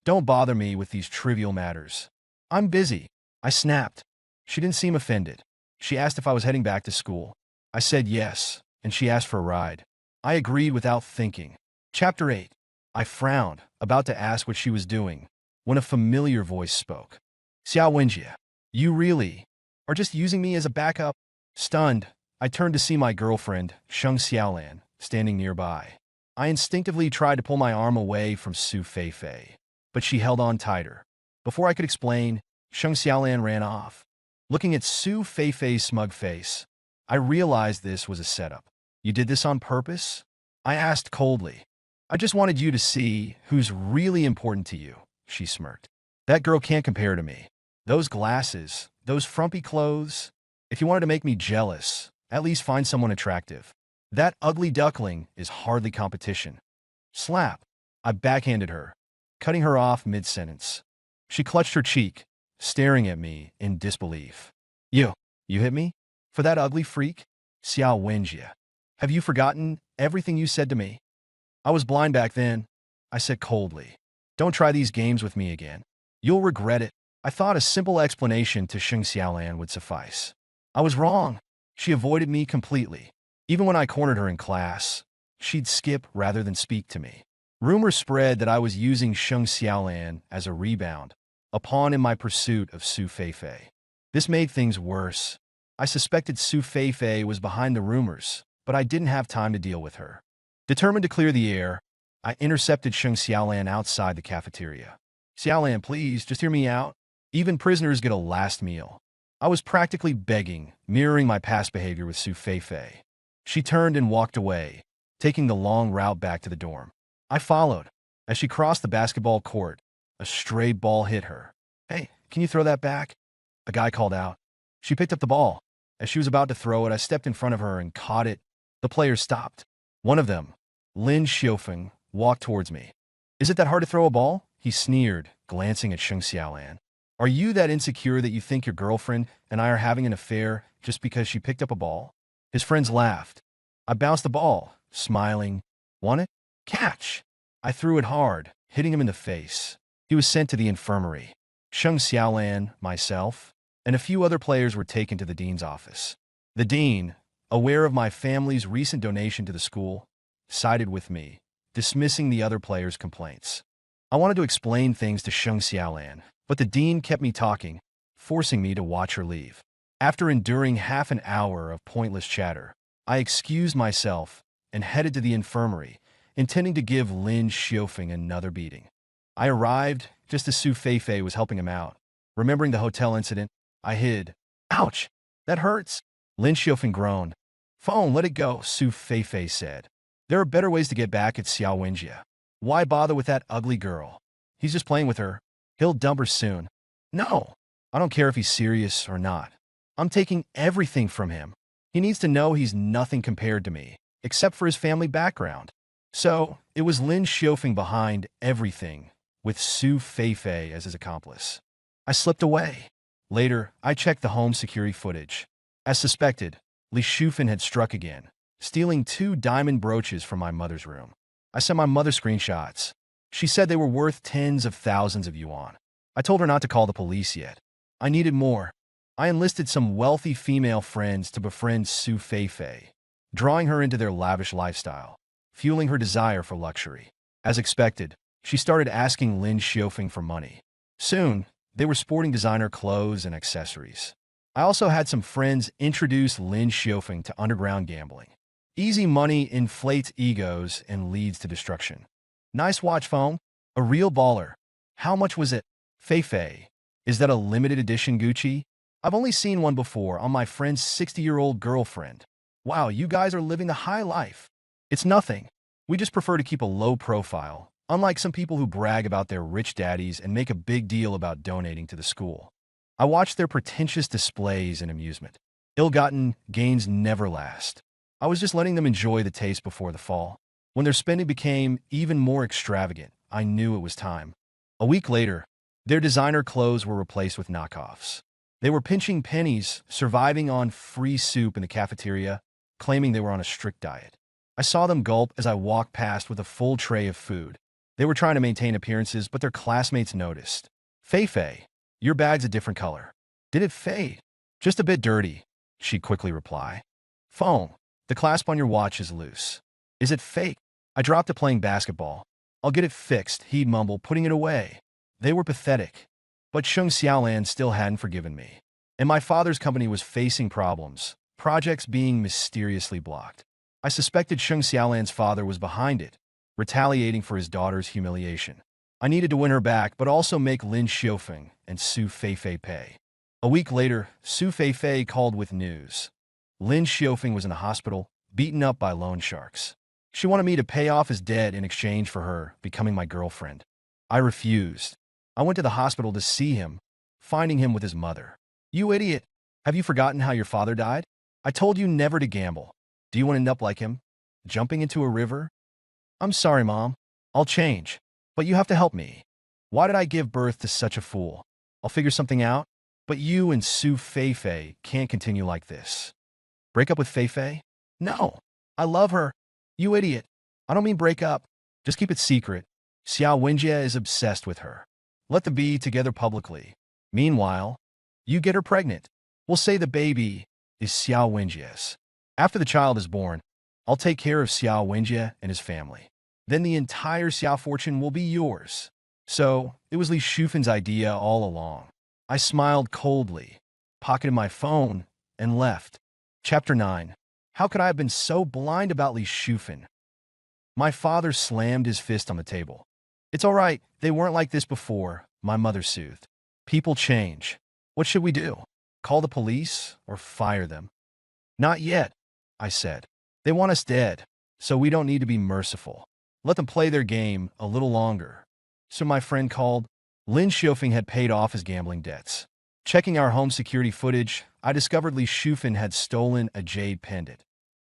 Don't bother me with these trivial matters. I'm busy. I snapped. She didn't seem offended. She asked if I was heading back to school. I said yes, and she asked for a ride. I agreed without thinking. Chapter 8. I frowned, about to ask what she was doing, when a familiar voice spoke. Xiao Wenjie, you really are just using me as a backup? Stunned, I turned to see my girlfriend, Sheng Xiaolan, standing nearby. I instinctively tried to pull my arm away from Su Feifei, but she held on tighter. Before I could explain, Sheng Xiaolan ran off. Looking at Su Feifei's smug face, I realized this was a setup. You did this on purpose? I asked coldly. I just wanted you to see who's really important to you, she smirked. That girl can't compare to me. Those glasses, those frumpy clothes. If you wanted to make me jealous, at least find someone attractive. That ugly duckling is hardly competition. Slap. I backhanded her, cutting her off mid-sentence. She clutched her cheek, staring at me in disbelief. You hit me? For that ugly freak? Xiao Wenjie. Have you forgotten everything you said to me? I was blind back then, I said coldly. Don't try these games with me again. You'll regret it. I thought a simple explanation to Sheng Xiaolan would suffice. I was wrong. She avoided me completely. Even when I cornered her in class, she'd skip rather than speak to me. Rumors spread that I was using Sheng Xiaolan as a rebound, a pawn in my pursuit of Su Feifei. This made things worse. I suspected Su Feifei was behind the rumors, but I didn't have time to deal with her. Determined to clear the air, I intercepted Sheng Xiaolan outside the cafeteria. Xiaolan, please, just hear me out. Even prisoners get a last meal. I was practically begging, mirroring my past behavior with Su Feifei. She turned and walked away, taking the long route back to the dorm. I followed. As she crossed the basketball court, a stray ball hit her. Hey, can you throw that back? A guy called out. She picked up the ball. As she was about to throw it, I stepped in front of her and caught it. The players stopped. One of them, Lin Xiufeng, walked towards me. Is it that hard to throw a ball? He sneered, glancing at Sheng Xiaolan. Are you that insecure that you think your girlfriend and I are having an affair just because she picked up a ball? His friends laughed. I bounced the ball, smiling. Want it? Catch! I threw it hard, hitting him in the face. He was sent to the infirmary. Sheng Xiaolan, myself, and a few other players were taken to the dean's office. The dean, aware of my family's recent donation to the school, sided with me, dismissing the other players' complaints. I wanted to explain things to Sheng Xiaolan, but the dean kept me talking, forcing me to watch her leave. After enduring half an hour of pointless chatter, I excused myself and headed to the infirmary, intending to give Lin Xiufeng another beating. I arrived just as Su Feifei was helping him out. Remembering the hotel incident, I hid. Ouch! That hurts! Lin Xiufeng groaned. Phone, let it go, Su Feifei said. There are better ways to get back at Xiao Wenjie. Why bother with that ugly girl? He's just playing with her. He'll dump her soon. No, I don't care if he's serious or not. I'm taking everything from him. He needs to know he's nothing compared to me, except for his family background. So, it was Lin Xiufeng behind everything, with Su Feifei as his accomplice. I slipped away. Later, I checked the home security footage. As suspected, Li Xiufeng had struck again, stealing 2 diamond brooches from my mother's room. I sent my mother screenshots. She said they were worth tens of thousands of yuan. I told her not to call the police yet. I needed more. I enlisted some wealthy female friends to befriend Su Feifei, drawing her into their lavish lifestyle, fueling her desire for luxury. As expected, she started asking Lin Xiufeng for money. Soon, they were sporting designer clothes and accessories. I also had some friends introduce Lin Xiufeng to underground gambling. Easy money inflates egos and leads to destruction. Nice watch, Foam. A real baller. How much was it? Feifei. Is that a limited edition Gucci? I've only seen one before on my friend's 60-year-old girlfriend. Wow, you guys are living the high life. It's nothing. We just prefer to keep a low profile, unlike some people who brag about their rich daddies and make a big deal about donating to the school. I watched their pretentious displays in amusement. Ill-gotten gains never last. I was just letting them enjoy the taste before the fall. When their spending became even more extravagant, I knew it was time. A week later, their designer clothes were replaced with knockoffs. They were pinching pennies, surviving on free soup in the cafeteria, claiming they were on a strict diet. I saw them gulp as I walked past with a full tray of food. They were trying to maintain appearances, but their classmates noticed. Feifei, your bag's a different color. Did it fade? Just a bit dirty, she'd quickly reply. Phone, the clasp on your watch is loose. Is it fake? I dropped it playing basketball. I'll get it fixed, he'd mumble, putting it away. They were pathetic. But Sheng Xiaolan still hadn't forgiven me. And my father's company was facing problems, projects being mysteriously blocked. I suspected Sheng Xiaolan's father was behind it, retaliating for his daughter's humiliation. I needed to win her back, but also make Lin Xiufeng and Su Feifei pay. A week later, Su Feifei called with news. Lin Xiufeng was in the hospital, beaten up by loan sharks. She wanted me to pay off his debt in exchange for her becoming my girlfriend. I refused. I went to the hospital to see him, finding him with his mother. You idiot! Have you forgotten how your father died? I told you never to gamble. Do you want to end up like him? Jumping into a river? I'm sorry, Mom. I'll change. But you have to help me. Why did I give birth to such a fool? I'll figure something out. But you and Su Feifei can't continue like this. Break up with Feifei? No. I love her. You idiot. I don't mean break up. Just keep it secret. Xiao Wenjie is obsessed with her. Let them be together publicly. Meanwhile, you get her pregnant. We'll say the baby is Xiao Wenjie's. After the child is born, I'll take care of Xiao Wenjie and his family. Then the entire Xiao fortune will be yours. So, it was Li Xiufen's idea all along. I smiled coldly, pocketed my phone, and left. Chapter 9. How could I have been so blind about Li Shufan? My father slammed his fist on the table. It's all right, they weren't like this before, my mother soothed. People change. What should we do? Call the police or fire them? Not yet, I said. They want us dead, so we don't need to be merciful. Let them play their game a little longer. So my friend called. Lin Xiufeng had paid off his gambling debts. Checking our home security footage, I discovered Li Shufan had stolen a jade pendant.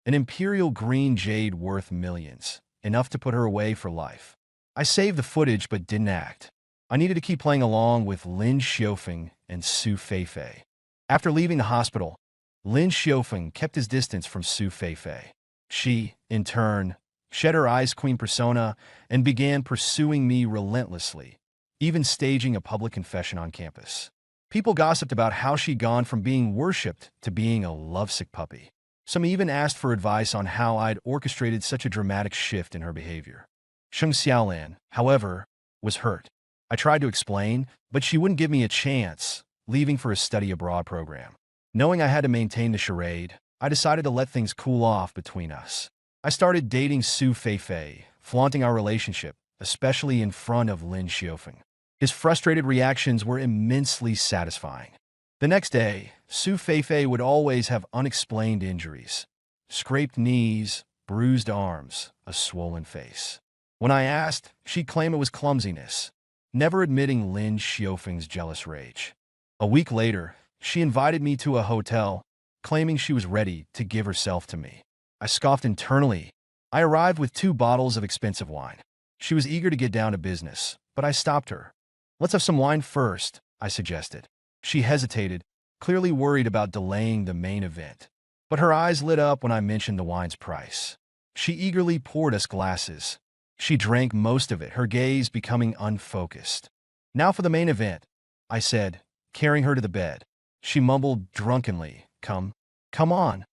An imperial green jade worth millions, enough to put her away for life. I saved the footage but didn't act. I needed to keep playing along with Lin Xiufeng and Su Feifei. After leaving the hospital, Lin Xiufeng kept his distance from Su Feifei. She, in turn, shed her Ice Queen persona and began pursuing me relentlessly, even staging a public confession on campus. People gossiped about how she'd gone from being worshipped to being a lovesick puppy. Some even asked for advice on how I'd orchestrated such a dramatic shift in her behavior. Sheng Xiaolan, however, was hurt. I tried to explain, but she wouldn't give me a chance, leaving for a study abroad program. Knowing I had to maintain the charade, I decided to let things cool off between us. I started dating Su Feifei, flaunting our relationship, especially in front of Lin Xiufeng. His frustrated reactions were immensely satisfying. The next day, Su Feifei would always have unexplained injuries. Scraped knees, bruised arms, a swollen face. When I asked, she'd claim it was clumsiness, never admitting Lin Xiufeng's jealous rage. A week later, she invited me to a hotel, claiming she was ready to give herself to me. I scoffed internally. I arrived with 2 bottles of expensive wine. She was eager to get down to business, but I stopped her. Let's have some wine first, I suggested. She hesitated, clearly worried about delaying the main event. But her eyes lit up when I mentioned the wine's price. She eagerly poured us glasses. She drank most of it, her gaze becoming unfocused. Now for the main event, I said, carrying her to the bed. She mumbled drunkenly, come on,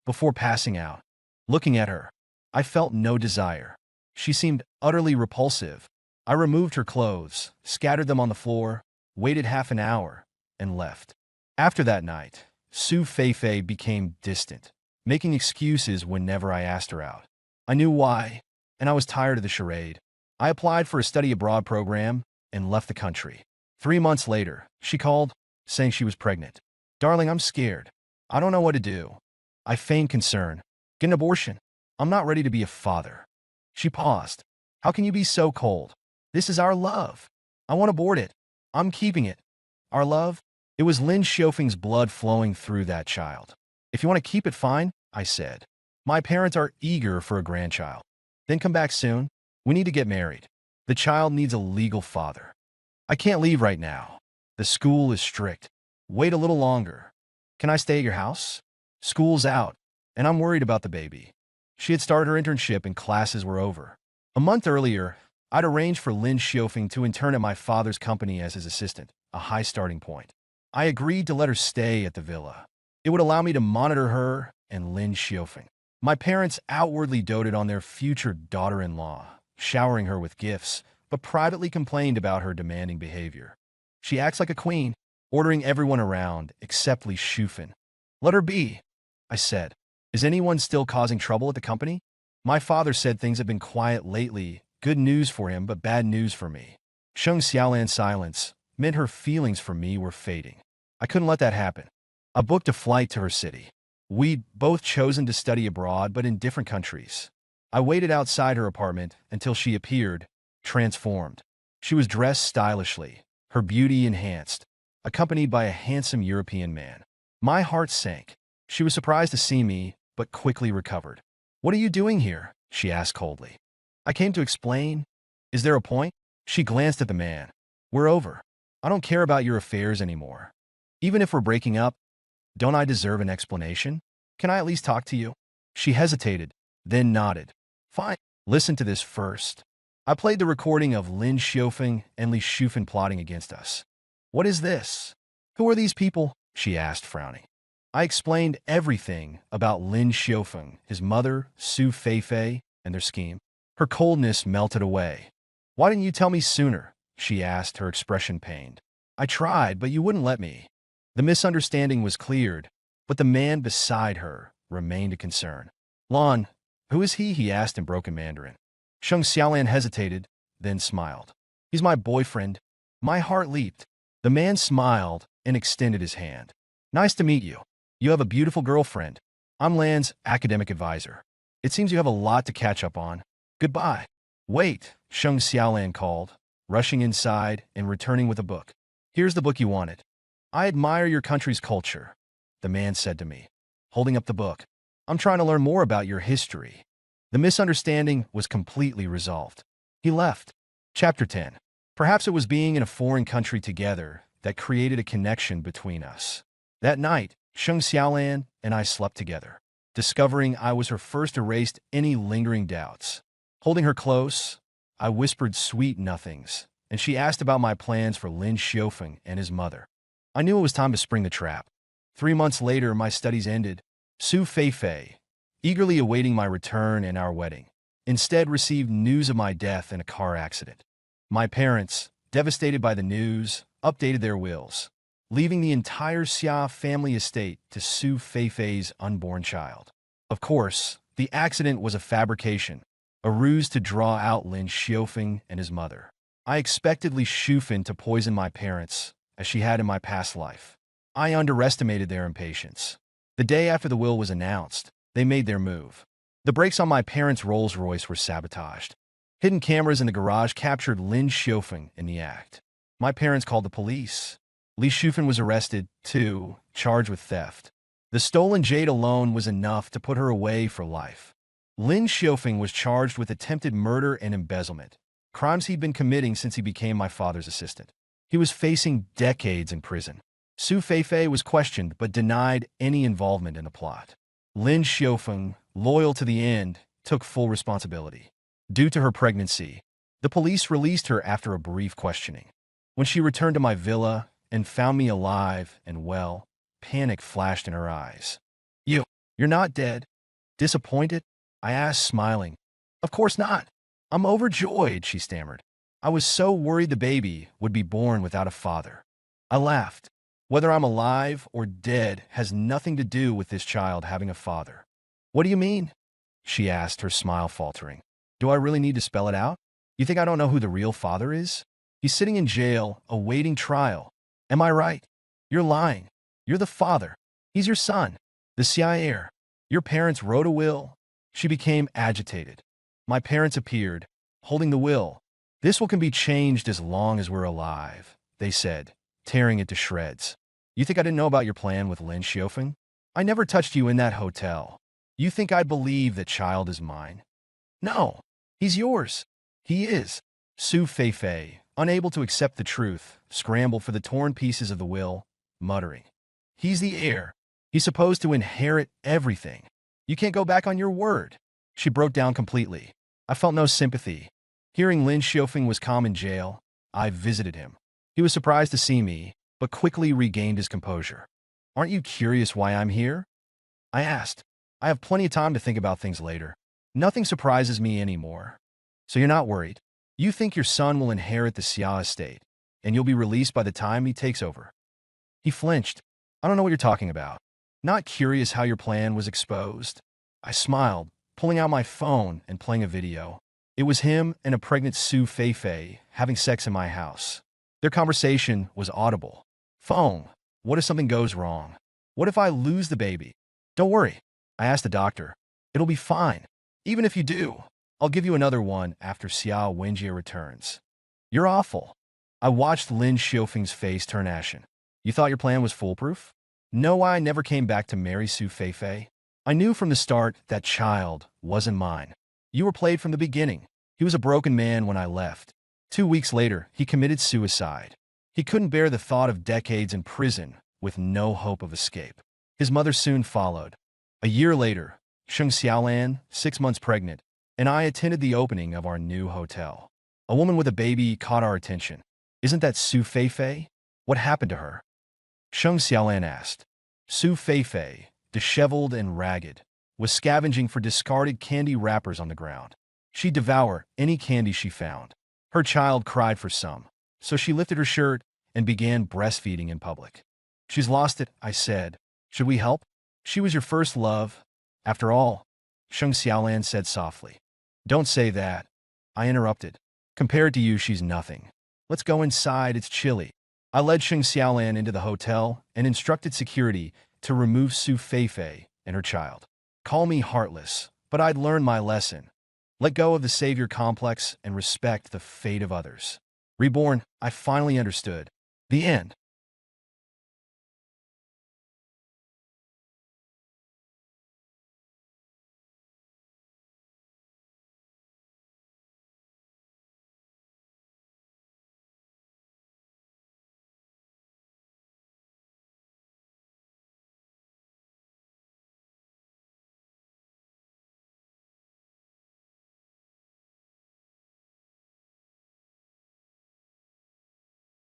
before passing out. Looking at her, I felt no desire. She seemed utterly repulsive. I removed her clothes, scattered them on the floor, waited half an hour, and left. After that night, Su Feifei became distant, making excuses whenever I asked her out. I knew why, and I was tired of the charade. I applied for a study abroad program and left the country. 3 months later, she called, saying she was pregnant. Darling, I'm scared. I don't know what to do. I feigned concern. Get an abortion. I'm not ready to be a father. She paused. How can you be so cold? This is our love. I won't abort it. I'm keeping it. Our love? It was Lin Xiufeng's blood flowing through that child. If you want to keep it, fine, I said. My parents are eager for a grandchild. Then come back soon. We need to get married. The child needs a legal father. I can't leave right now. The school is strict. Wait a little longer. Can I stay at your house? School's out, and I'm worried about the baby. She had started her internship and classes were over. A month earlier, I'd arranged for Lin Xiufeng to intern at my father's company as his assistant, a high starting point. I agreed to let her stay at the villa. It would allow me to monitor her and Lin Xiufeng. My parents outwardly doted on their future daughter-in-law, showering her with gifts, but privately complained about her demanding behavior. She acts like a queen, ordering everyone around except Li Shufan. Let her be, I said. Is anyone still causing trouble at the company? My father said things have been quiet lately, good news for him but bad news for me. Sheng Xiaolan's silence meant her feelings for me were fading. I couldn't let that happen. I booked a flight to her city. We'd both chosen to study abroad but in different countries. I waited outside her apartment until she appeared, transformed. She was dressed stylishly, her beauty enhanced, accompanied by a handsome European man. My heart sank. She was surprised to see me, but quickly recovered. What are you doing here? She asked coldly. I came to explain. Is there a point? She glanced at the man. We're over. I don't care about your affairs anymore. Even if we're breaking up, don't I deserve an explanation? Can I at least talk to you? She hesitated, then nodded. Fine. Listen to this first. I played the recording of Lin Xiufeng and Li Shufan plotting against us. What is this? Who are these people? She asked, frowning. I explained everything about Lin Xiufeng, his mother, Su Feifei, and their scheme. Her coldness melted away. Why didn't you tell me sooner? She asked, her expression pained. I tried, but you wouldn't let me. The misunderstanding was cleared. but the man beside her remained a concern. Lan, who is he asked in broken Mandarin. Sheng Xiaolan hesitated, then smiled. He's my boyfriend. My heart leaped. The man smiled and extended his hand. Nice to meet you. You have a beautiful girlfriend. I'm Lan's academic advisor. It seems you have a lot to catch up on. Goodbye. Wait, Sheng Xiaolan called, rushing inside and returning with a book. Here's the book you wanted. I admire your country's culture, the man said to me, holding up the book. I'm trying to learn more about your history. The misunderstanding was completely resolved. He left. Chapter 10. Perhaps it was being in a foreign country together that created a connection between us. That night, Sheng Xiaolan and I slept together, discovering I was her first erased any lingering doubts. Holding her close, I whispered sweet nothings, and she asked about my plans for Lin Xiufeng and his mother. I knew it was time to spring the trap. 3 months later, my studies ended. Su Feifei, eagerly awaiting my return and our wedding, instead received news of my death in a car accident. My parents, devastated by the news, updated their wills, leaving the entire Xia family estate to Su Feifei's unborn child. Of course, the accident was a fabrication, a ruse to draw out Lin Xiufeng and his mother. I expected Li Xiufeng to poison my parents, as she had in my past life. I underestimated their impatience. The day after the will was announced, they made their move. The brakes on my parents' Rolls-Royce were sabotaged. Hidden cameras in the garage captured Lin Xiufeng in the act. My parents called the police. Li Xiufeng was arrested, too, charged with theft. The stolen jade alone was enough to put her away for life. Lin Xiufeng was charged with attempted murder and embezzlement, crimes he'd been committing since he became my father's assistant. He was facing decades in prison. Su Feifei was questioned but denied any involvement in the plot. Lin Xiufeng, loyal to the end, took full responsibility. Due to her pregnancy, the police released her after a brief questioning. When she returned to my villa and found me alive and well, panic flashed in her eyes. You're not dead? Disappointed? I asked, smiling. Of course not. I'm overjoyed, she stammered. I was so worried the baby would be born without a father. I laughed. Whether I'm alive or dead has nothing to do with this child having a father. What do you mean? She asked, her smile faltering. Do I really need to spell it out? You think I don't know who the real father is? He's sitting in jail, awaiting trial. Am I right? You're lying. You're the father. He's your son, the Xia heir. Your parents wrote a will. She became agitated. My parents appeared, holding the will. This will can be changed as long as we're alive, they said, tearing it to shreds. You think I didn't know about your plan with Lin Xiufeng? I never touched you in that hotel. You think I'd believe that child is mine? No, he's yours. He is. Su Feifei, unable to accept the truth, scrambled for the torn pieces of the will, muttering. He's the heir. He's supposed to inherit everything. You can't go back on your word. She broke down completely. I felt no sympathy. Hearing Lin Xiufeng was calm in jail, I visited him. He was surprised to see me, but quickly regained his composure. Aren't you curious why I'm here? I asked. I have plenty of time to think about things later. Nothing surprises me anymore. So you're not worried. You think your son will inherit the Xia estate, and you'll be released by the time he takes over. He flinched. I don't know what you're talking about. Not curious how your plan was exposed. I smiled, pulling out my phone and playing a video. It was him and a pregnant Su Feifei having sex in my house. Their conversation was audible. Phone, what if something goes wrong? What if I lose the baby? Don't worry, I asked the doctor. It'll be fine. Even if you do, I'll give you another one after Xia Wenjie returns. You're awful. I watched Lin Xiufeng's face turn ashen. You thought your plan was foolproof? No, I never came back to marry Su Feifei. I knew from the start that child wasn't mine. You were played from the beginning. He was a broken man when I left. 2 weeks later, he committed suicide. He couldn't bear the thought of decades in prison with no hope of escape. His mother soon followed. A year later, Sheng Xiaolan, 6 months pregnant, and I attended the opening of our new hotel. A woman with a baby caught our attention. Isn't that Su Feifei? What happened to her? Sheng Xiaolan asked. Su Feifei, disheveled and ragged, was scavenging for discarded candy wrappers on the ground. She'd devour any candy she found. Her child cried for some, so she lifted her shirt and began breastfeeding in public. She's lost it, I said. Should we help? She was your first love, after all, Sheng Xiaolan said softly. Don't say that, I interrupted. Compared to you, she's nothing. Let's go inside, it's chilly. I led Sheng Xiaolan into the hotel and instructed security to remove Su Feifei and her child. Call me heartless, but I'd learned my lesson. Let go of the savior complex and respect the fate of others. Reborn, I finally understood. The end.